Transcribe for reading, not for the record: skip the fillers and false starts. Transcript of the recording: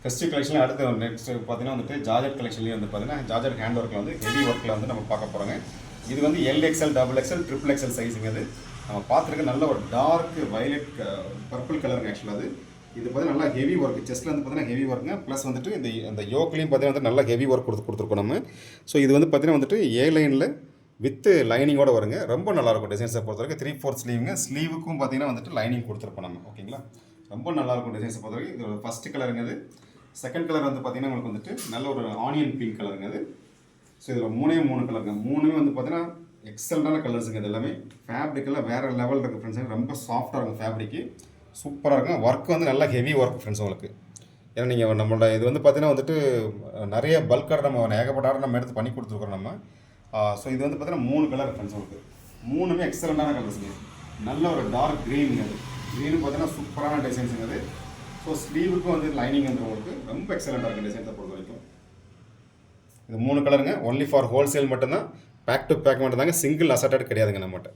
Festive collection அடுத்து next பார்த்தீங்கன்னா வந்துட்டு ஜார்ஜெட் கலெக்ஷன்லேயே வந்து பார்த்தீங்கன்னா ஜார்ஜெட் ஹேண்ட் ஒர்க்கில் வந்து ஹெவி ஒர்க்கில் வந்து நம்ம பார்க்க போகிறோங்க. இது வந்து L XL, double XL, triple XL சைஸுங்க. அது நம்ம பார்த்துருக்க நல்ல ஒரு டார்க் வயலட் பர்பிள் கலருங்க. ஆக்சுவலாக அது இது பார்த்தீங்கன்னா நல்லா ஹெவி ஒர்க், செஸ்ட்டில் வந்து பார்த்தீங்கன்னா ஹெவி ஒர்க்குங்க. ப்ளஸ் வந்துட்டு இந்த யோக்லேயும் பார்த்தீங்கன்னா வந்து நல்லா ஹெவி ஒர்க் கொடுத்துருக்கோம் நம்ம. ஸோ இது வந்து பார்த்தீங்கன்னா வந்துட்டு ஏ லைனில் வித் லைனிங்கோட வருங்க. ரொம்ப நல்லாயிருக்கும் டிசைன்ஸை பொறுத்த வரைக்கும். 3/4 ஸ்லீவுங்க. ஸ்லீவுக்கும் பார்த்தீங்கன்னா வந்துட்டு லைனிங் கொடுத்துருப்போம் நம்ம. ஓகேங்களா, ரொம்ப நல்லாயிருக்கும் டிசைன்ஸை பொறுத்த வரைக்கும். இது ஒரு ஃபஸ்ட்டு கலருங்க. அது செகண்ட் கலர் வந்து பார்த்தீங்கன்னா உங்களுக்கு வந்துட்டு நல்ல ஒரு ஆனியன் பிங்க் கலருங்க. அது ஸோ இதில் மூணு கலருங்க. மூணுமே வந்து பார்த்தீங்கன்னா எக்ஸலண்டான கலர்ஸுங்க. இது எல்லாமே ஃபேப்ரிக்கெல்லாம் வேறு லெவல் இருக்குது ஃப்ரெண்ட்ஸ். ரொம்ப சாஃப்டாக இருக்கும் ஃபேப்ரிக்கு, சூப்பராக இருக்கும். ஒர்க் வந்து நல்லா ஹெவி ஒர்க் ஃப்ரெண்ட்ஸ் உங்களுக்கு. ஏன்னா நீங்கள் நம்மளோட இது வந்து பார்த்தீங்கன்னா வந்துட்டு நிறைய பல்க் ஆர்டர் நம்ம ஏகப்பட்ட ஆர்டர் நம்ம எடுத்து பண்ணி கொடுத்துருக்குறோம் நம்ம. ஸோ இது வந்து பார்த்தீங்கன்னா 3 கலர் ஃப்ரெண்ட்ஸ் உங்களுக்கு. மூணுமே எக்ஸலண்டான கலர்ஸுங்க. நல்ல ஒரு டார்க் க்ரீனுங்க. அது க்ரீனு பார்த்தீங்கன்னா சூப்பரான டிசைன்ஸுங்க. அது ஸோ ஸ்லீவுக்கும் வந்து லைனிங் வந்து உங்களுக்கு ரொம்ப எக்ஸலண்டாக இருக்குது டிசைன்ஸை பொறுத்த வரைக்கும். இது 3 கலருங்க. ஒன்லி ஃபார் ஹோல்சேல் மட்டும்தான். பேக் டு பேக் மட்டும் தாங்க, சிங்கிள் அசட்டட் கிடையாதுங்க நம்மகிட்ட.